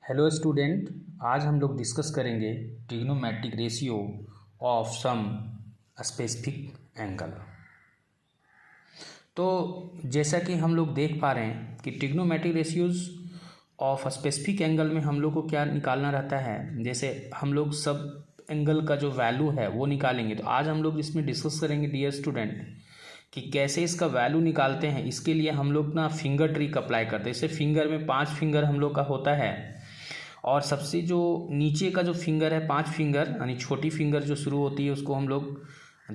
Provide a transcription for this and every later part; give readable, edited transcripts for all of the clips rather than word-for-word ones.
Hello student, आज हम लोग डिस्कस करेंगे trigonometric ratio of some specific angle. तो जैसा कि हम लोग देख पा रहे हैं कि trigonometric ratios of specific angle में हम लोग को क्या निकालना रहता है। जैसे हम लोग सब एंगल का जो वैल्यू है वो निकालेंगे। तो आज हम लोग इसमें डिस्कस करेंगे डियर स्टूडेंट कि कैसे इसका वैल्यू निकालते हैं। इसके लिए हम लोग ना फिंगर ट्रिक अप्लाई करते हैं। जैसे फिंगर में 5 फिंगर हम लोग का होता है और सबसे जो नीचे का जो फिंगर है 5 फिंगर यानी छोटी फिंगर जो शुरू होती है उसको हम लोग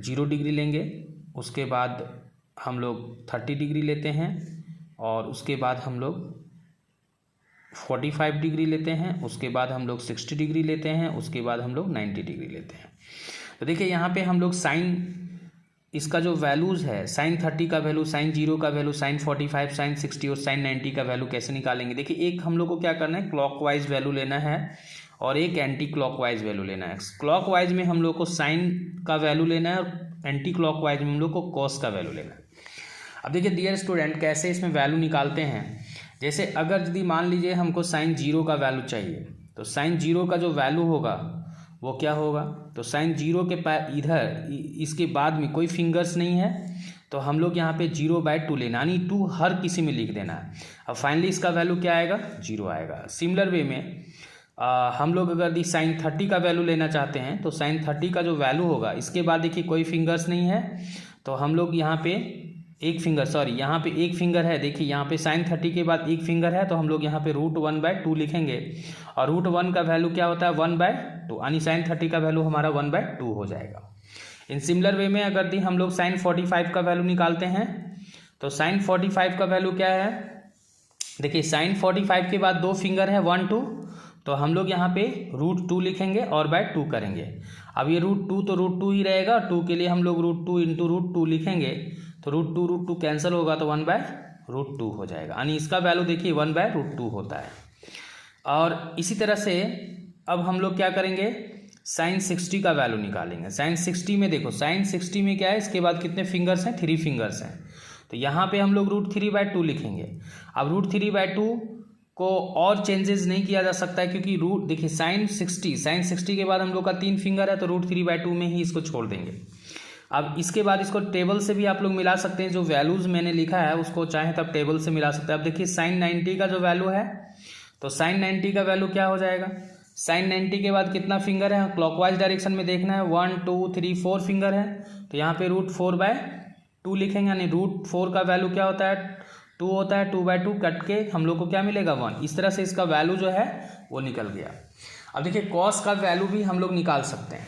0 डिग्री लेंगे। उसके बाद हम लोग 30 डिग्री लेते हैं और उसके बाद हम लोग 45 डिग्री लेते हैं। उसके बाद हम लोग 60 डिग्री लेते हैं। उसके बाद हम लोग 90 डिग्री लेते हैं। तो देखिए यहाँ पे हम लोग साइन इसका जो वैल्यूज़ है साइन 30 का वैल्यू, साइन 0 का वैल्यू, साइन 45, साइन 60 और साइन 90 का वैल्यू कैसे निकालेंगे। देखिए एक हम लोग को क्या करना है, क्लॉकवाइज वैल्यू लेना है और एक एंटी क्लॉकवाइज वैल्यू लेना है। क्लॉकवाइज में हम लोग को साइन का वैल्यू लेना है और एंटी क्लॉकवाइज में हम लोग को कॉस का वैल्यू लेना है। अब देखिए डियर स्टूडेंट कैसे इसमें वैल्यू निकालते हैं। जैसे अगर यदि मान लीजिए हमको साइन 0 का वैल्यू चाहिए तो साइन 0 का जो वैल्यू होगा वो क्या होगा। तो साइन 0 के इधर इसके बाद में कोई फिंगर्स नहीं है तो हम लोग यहाँ पे 0/2 लेना, यानी 2 हर किसी में लिख देना है। अब फाइनली इसका वैल्यू क्या आएगा, 0 आएगा। सिमिलर वे में हम लोग अगर साइन 30 का वैल्यू लेना चाहते हैं तो साइन 30 का जो वैल्यू होगा इसके बाद देखिए कोई फिंगर्स नहीं है तो हम लोग यहाँ पे यहाँ पे एक फिंगर है। देखिए यहाँ पे साइन 30 के बाद एक फिंगर है तो हम लोग यहाँ पे √1/2 लिखेंगे और √1 का वैल्यू क्या होता है 1/2, यानी साइन 30 का वैल्यू हमारा 1/2 हो जाएगा। इन सिमिलर वे में अगर हम लोग साइन 45 का वैल्यू निकालते हैं तो साइन 45 का वैल्यू क्या है। देखिए साइन 45 के बाद 2 फिंगर है 1, 2, तो हम लोग यहाँ पे √2 लिखेंगे और /2 करेंगे। अब ये √2 तो √2 ही रहेगा, 2 के लिए हम लोग √2 × √2 लिखेंगे तो √2 कैंसिल होगा तो 1/√2 हो जाएगा, यानी इसका वैल्यू देखिए 1/√2 होता है। और इसी तरह से अब हम लोग क्या करेंगे, साइन 60 का वैल्यू निकालेंगे। साइन 60 में देखो, साइन 60 में क्या है, इसके बाद कितने फिंगर्स हैं, 3 फिंगर्स हैं तो यहाँ पे हम लोग √3/2 लिखेंगे। अब √3/2 को और चेंजेस नहीं किया जा सकता है क्योंकि देखिए साइन 60 के बाद हम लोग का 3 फिंगर है तो √3/2 में ही इसको छोड़ देंगे। अब इसके बाद इसको टेबल से भी आप लोग मिला सकते हैं। जो वैल्यूज़ मैंने लिखा है उसको चाहे तब टेबल से मिला सकते हैं। अब देखिए साइन 90 का जो वैल्यू है तो साइन 90 का वैल्यू क्या हो जाएगा, साइन 90 के बाद कितना फिंगर है, क्लॉकवाइज डायरेक्शन में देखना है, 1, 2, 3, 4 फिंगर है तो यहाँ पे √4/2 लिखेंगे, यानी √4 का वैल्यू क्या होता है 2 होता है। 2/2 कट के हम लोग को क्या मिलेगा 1। इस तरह से इसका वैल्यू जो है वो निकल गया। अब देखिए कॉस का वैल्यू भी हम लोग निकाल सकते हैं।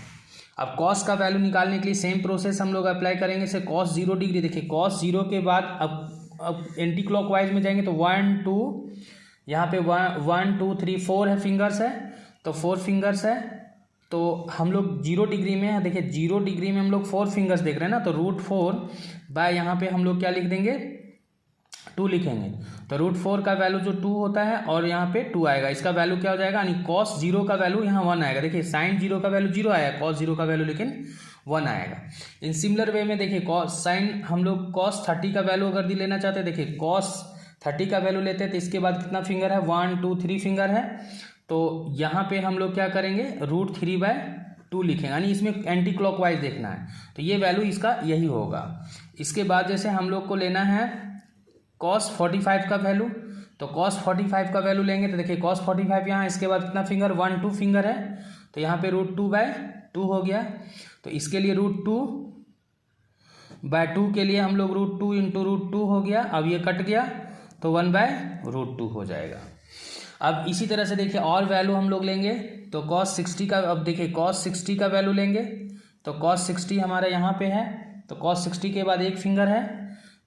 अब कॉस का वैल्यू निकालने के लिए सेम प्रोसेस हम लोग अप्लाई करेंगे। जैसे कॉस 0 डिग्री, देखिए कॉस 0 के बाद अब एंटी क्लॉकवाइज में जाएंगे तो 1, 2, यहाँ पे 1, 2, 3, 4 है फिंगर्स है तो 4 फिंगर्स है तो हम लोग 0 डिग्री में है। देखिए 0 डिग्री में हम लोग 4 फिंगर्स देख रहे हैं ना तो √4 यहाँ पे हम लोग क्या लिख देंगे 2 लिखेंगे तो √4 का वैल्यू जो 2 होता है और यहाँ पे 2 आएगा, इसका वैल्यू क्या हो जाएगा, यानी कॉस 0 का वैल्यू यहाँ 1 आएगा। देखिए साइन 0 का वैल्यू 0 आया, कॉस 0 का वैल्यू लेकिन 1 आएगा। इन सिमिलर वे में देखिए कॉस साइन हम लोग कॉस 30 का वैल्यू अगर लेना चाहते हैं, देखिए कॉस 30 का वैल्यू लेते हैं तो इसके बाद कितना फिंगर है 1, 2, 3 फिंगर है तो यहाँ पे हम लोग क्या करेंगे √3/2 लिखेंगे, यानी इसमें एंटी क्लॉकवाइज देखना है तो ये वैल्यू इसका यही होगा। इसके बाद जैसे हम लोग को लेना है cos 45 का वैल्यू तो cos 45 का वैल्यू लेंगे तो देखिए cos 45 यहाँ, इसके बाद कितना फिंगर 1, 2 फिंगर है तो यहाँ पे √2/2 हो गया। तो इसके लिए √2/2 के लिए हम लोग √2 × √2 हो गया। अब ये कट गया तो 1/√2 हो जाएगा। अब इसी तरह से देखिए और वैल्यू हम लोग लेंगे तो cos 60 का, अब देखिए cos 60 का वैल्यू लेंगे तो cos 60 हमारा यहाँ पे है तो cos 60 के बाद एक फिंगर है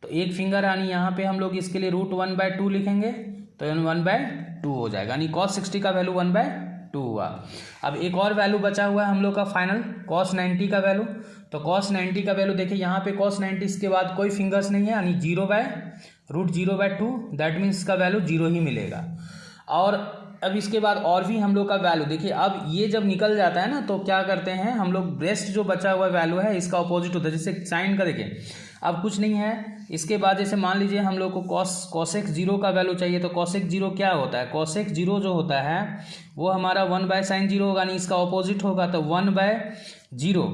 तो एक फिंगर, यानी यहाँ पे हम लोग इसके लिए √1/2 लिखेंगे तो 1/2 हो जाएगा, यानी cos 60 का वैल्यू 1/2 हुआ। अब एक और वैल्यू बचा हुआ है हम लोग का फाइनल cos 90 का वैल्यू तो cos 90 का वैल्यू देखिए यहाँ पे cos 90 इसके बाद कोई फिंगर्स नहीं है, यानी √0/2 दैट मीन्स इसका वैल्यू 0 ही मिलेगा। और अब इसके बाद और भी हम लोग का वैल्यू देखिए, अब ये जब निकल जाता है ना तो क्या करते हैं हम लोग, रेस्ट जो बचा हुआ वैल्यू है इसका अपोजिट होता है। जैसे साइन का देखिए अब कुछ नहीं है, इसके बाद जैसे मान लीजिए हम लोग को कॉसेक जीरो का वैल्यू चाहिए, तो कॉसेक जीरो क्या होता है, कॉसेक जीरो जो होता है वो हमारा 1/sin जीरो होगा, नहीं इसका अपोजिट होगा तो 1/0।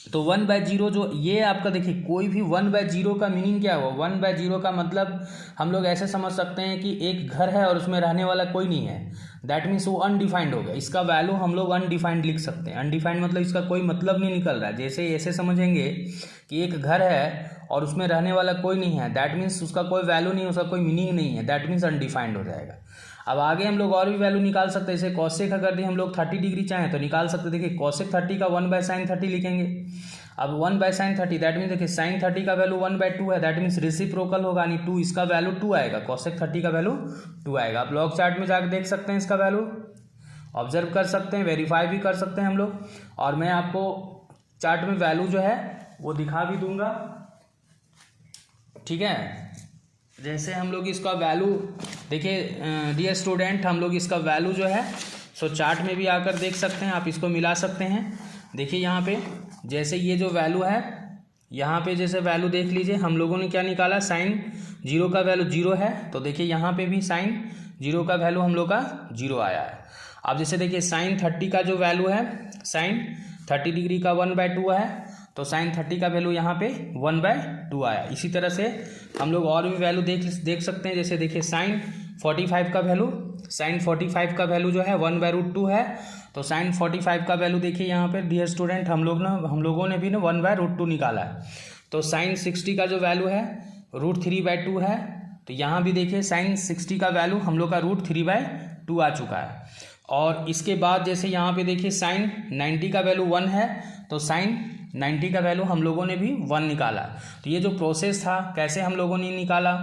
तो 1/0 जो ये आपका देखिए, कोई भी 1/0 का मीनिंग क्या हुआ, 1/0 का मतलब हम लोग ऐसे समझ सकते हैं कि एक घर है और उसमें रहने वाला कोई नहीं है, दैट मीन्स वो अनडिफाइंड हो गया। इसका वैल्यू हम लोग अनडिफाइंड लिख सकते हैं। अनडिफाइंड मतलब इसका कोई मतलब नहीं निकल रहा है। जैसे ऐसे समझेंगे कि एक घर है और उसमें रहने वाला कोई नहीं है, दैट मीन्स उसका कोई वैल्यू नहीं, उसका कोई मीनिंग नहीं है, दैट मीन्स अनडिफाइंड हो जाएगा। अब आगे हम लोग और भी वैल्यू निकाल सकते हैं। जैसे कॉसेक अगर हम लोग 30 डिग्री चाहें तो निकाल सकते हैं। देखिए कॉसेक 30 का 1/sin 30 लिखेंगे। अब 1/sin 30 दैट मीन्स देखिए sin 30 का वैल्यू 1/2 है, दैट मीन्स रेसिप्रोकल होगा, यानी 2, इसका वैल्यू 2 आएगा, कॉसेक 30 का वैल्यू 2 आएगा। आप लॉग चार्ट में जाकर देख सकते हैं, इसका वैल्यू ऑब्जर्व कर सकते हैं, वेरीफाई भी कर सकते हैं हम लोग। और मैं आपको चार्ट में वैल्यू जो है वो दिखा भी दूंगा, ठीक है। जैसे हम लोग इसका वैल्यू देखिए डियर स्टूडेंट, हम लोग इसका वैल्यू जो है सो चार्ट में भी आकर देख सकते हैं, आप इसको मिला सकते हैं। देखिए यहाँ पे जैसे ये जो वैल्यू है, यहाँ पे जैसे वैल्यू देख लीजिए, हम लोगों ने क्या निकाला, sin जीरो का वैल्यू 0 है, तो देखिए यहाँ पे भी sin जीरो का वैल्यू हम लोग का 0 आया है। अब जैसे देखिए sin 30 का जो वैल्यू है, sin 30 डिग्री का 1/2 है, तो sin 30 का वैल्यू यहाँ पे 1/2 आया। इसी तरह से हम लोग और भी वैल्यू देख सकते हैं। जैसे देखिए sin 45 का वैल्यू, sin 45 का वैल्यू जो है 1/√2 है, तो sin 45 का वैल्यू देखिए यहाँ पे डियर स्टूडेंट हम लोगों ने भी ना 1/√2 निकाला है। तो sin 60 का जो वैल्यू है √3/2 है, तो यहाँ भी देखिए sin 60 का वैल्यू हम लोग का √3/2 आ चुका है। और इसके बाद जैसे यहाँ पे देखिए sin 90 का वैल्यू 1 है, तो sin 90 का वैल्यू हम लोगों ने भी 1 निकाला। तो ये जो प्रोसेस था कैसे हम लोगों ने निकाला,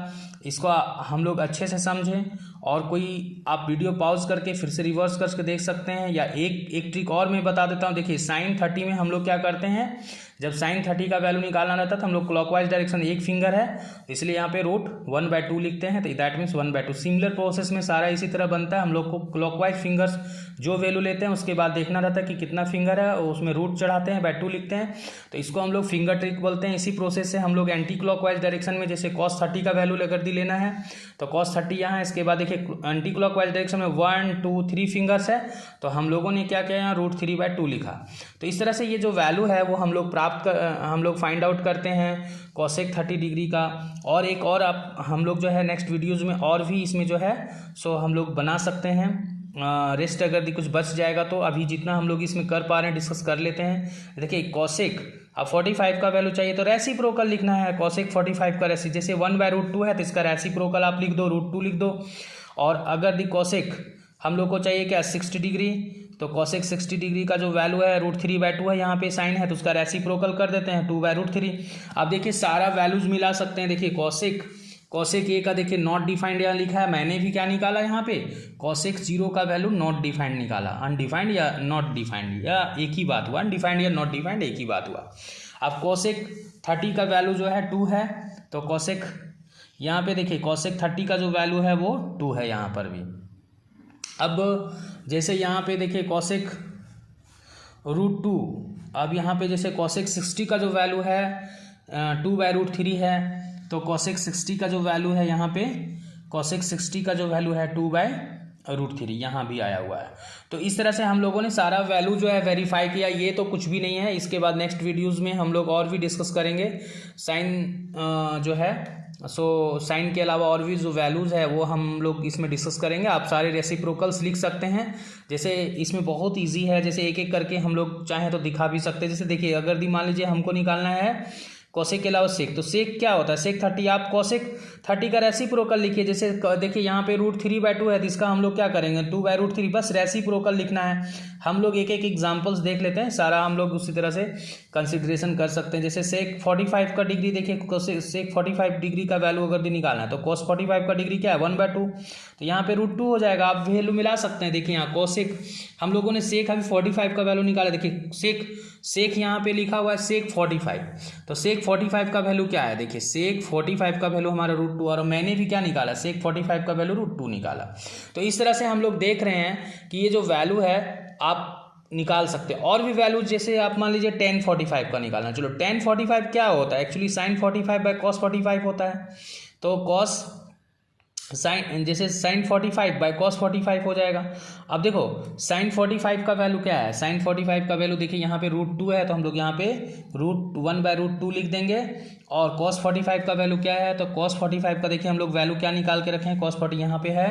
इसको हम लोग अच्छे से समझें। और कोई आप वीडियो पॉज करके फिर से रिवर्स करके देख सकते हैं, या एक ट्रिक और मैं बता देता हूँ। देखिए sin 30 में हम लोग क्या करते हैं, जब sin 30 का वैल्यू निकालना रहता है तो हम लोग क्लॉकवाइज डायरेक्शन, एक फिंगर है इसलिए यहाँ पे √1/2 लिखते हैं, तो दैट मीन्स 1/2। सिमिलर प्रोसेस में सारा इसी तरह बनता है। हम लोग को क्लॉकवाइज फिंगर्स जो वैल्यू लेते हैं उसके बाद देखना रहता है कि कितना फिंगर है, और उसमें रूट चढ़ाते हैं, /2 लिखते हैं, तो इसको हम लोग फिंगर ट्रिक बोलते हैं। इसी प्रोसेस से हम लोग एंटी क्लॉकवाइज डायरेक्शन में जैसे cos 30 का वैल्यू लेकर दी लेना है, तो cos 30 यहाँ है, इसके बाद देखिए एंटी क्लॉकवाइज डायरेक्शन में 1 2 3 फिंगर्स है, तो हम लोगों ने क्या किया, यहाँ √3/2 लिखा। तो इस तरह से ये जो वैल्यू है वो हम लोग फाइंड आउट करते हैं कॉसेक 30 डिग्री का। और एक और आप हम लोग जो है नेक्स्ट वीडियोज़ में और भी इसमें जो है सो हम लोग बना सकते हैं। रेस्ट अगर कुछ बच जाएगा तो अभी जितना हम लोग इसमें कर पा रहे हैं डिस्कस कर लेते हैं। देखिए कॉसेक अब 45 का वैल्यू चाहिए तो रेसिप्रोकल लिखना है। कॉसेक 45 का जैसे 1/√2 है तो इसका रेसिप्रोकल आप लिख दो, √2 लिख दो। और अगर दी कॉसेक हम लोग को चाहिए क्या 60 डिग्री, तो कॉसेक 60 डिग्री का जो वैल्यू है √3/2 है, यहाँ पे साइन है तो उसका रेसिप्रोकल कर देते हैं 2/√3। अब देखिए सारा वैल्यूज मिला सकते हैं। देखिए कॉसेक ए का देखिए नॉट डिफाइंड यहाँ लिखा है, मैंने भी क्या निकाला यहाँ पे कॉसेक 0 का वैल्यू नॉट डिफाइंड निकाला। अनडिफाइंड या नॉट डिफाइंड या एक ही बात हुआ, अनडिफाइंड या नॉट डिफाइंड एक ही बात हुआ। अब कॉसेक 30 का वैल्यू जो है 2 है, तो कॉसेक यहाँ पे देखिए कॉसेक 30 का जो वैल्यू है वो 2 है यहाँ पर भी। अब जैसे यहाँ पे देखिए कॉसेक √2, अब यहाँ पे जैसे कॉसेक 60 का जो वैल्यू है 2/√3 है, तो कॉसेक 60 का जो वैल्यू है यहाँ पे कॉसेक 60 का जो वैल्यू है 2/√3 यहाँ भी आया हुआ है। तो इस तरह से हम लोगों ने सारा वैल्यू जो है वेरीफाई किया। ये तो कुछ भी नहीं है, इसके बाद नेक्स्ट वीडियोज़ में हम लोग और भी डिस्कस करेंगे साइन जो है साइन के अलावा और भी जो वैल्यूज़ है वो हम लोग इसमें डिस्कस करेंगे। आप सारे रेसिप्रोकल्स लिख सकते हैं। जैसे इसमें बहुत इजी है, जैसे एक एक करके हम लोग चाहें तो दिखा भी सकते हैं। जैसे देखिए अगर मान लीजिए हमको निकालना है कॉसेक के अलावा सेक, तो सेक क्या होता है, सेक 30, आप कॉसेक 30 का रेसिप्रोकल लिखिए। जैसे देखिए यहाँ पे √3/2 है तो इसका हम लोग क्या करेंगे 2/√3, बस रेसिप्रोकल लिखना है। हम लोग एक एक एग्जांपल्स देख लेते हैं, सारा हम लोग उसी तरह से कंसिडरेशन कर सकते हैं। जैसे सेक 45 का डिग्री देखिए, सेक 45 डिग्री का वैल्यू अगर निकालना है तो cos 45 का डिग्री क्या है 1/2, तो यहाँ पे √2 हो जाएगा। आप वैल्यू मिला सकते हैं। देखिए यहाँ कॉसेक हम लोगों ने सेक अभी 45 का वैल्यू निकाला, देखिए सेक यहाँ पे लिखा हुआ है सेक 45, तो सेक सेक 45 का वैल्यू क्या है, देखिए सेक 45 का वैल्यू हमारा √2 और मैंने भी क्या निकाला, सेक 45 का वैल्यू √2 निकाला। तो इस तरह से हम लोग देख रहे हैं कि ये जो वैल्यू है आप निकाल सकते हैं। और भी वैल्यू जैसे आप मान लीजिए tan 45 का निकालना, चलो tan 45 क्या होता है, एक्चुअली sin 45 बाय cos 45 होता है। तो cos साइन जैसे sin 45 बाय cos 45 हो जाएगा। अब देखो sin 45 का वैल्यू क्या है, sin 45 का वैल्यू देखिए यहाँ पे √2 है, तो हम लोग यहाँ पे √1 बाय √2 लिख देंगे। और cos 45 का वैल्यू क्या है, तो cos 45 का देखिए हम लोग वैल्यू क्या निकाल के रखे हैं, cos 40 यहाँ पे है,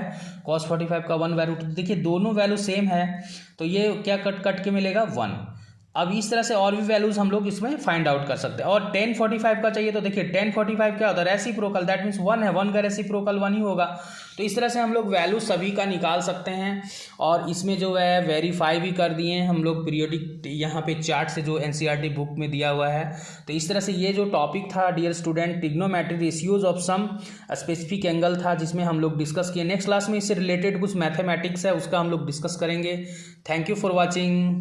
cos 45 का 1 बाय √2, देखिए दोनों वैल्यू सेम है, तो ये क्या कट के मिलेगा 1। अब इस तरह से और भी वैल्यूज हम लोग इसमें फाइंड आउट कर सकते हैं। और tan 45 का चाहिए तो देखिए tan 45 क्या होता है, रेसिप्रोकल, दैट मीन्स 1 है, 1 का रेसिप्रोकल 1 ही होगा। तो इस तरह से हम लोग वैल्यू सभी का निकाल सकते हैं। और इसमें जो है वेरीफाई भी कर दिए हैं हम लोग पीरियोडिक यहाँ पे चार्ट से जो NCERT बुक में दिया हुआ है। तो इस तरह से ये जो टॉपिक था dear student, trigonometry ratios of some specific angle था, जिसमें हम लोग डिस्कस किए। नेक्स्ट क्लास में इससे रिलेटेड कुछ मैथमेटिक्स है उसका हम लोग डिस्कस करेंगे। Thank you for watching.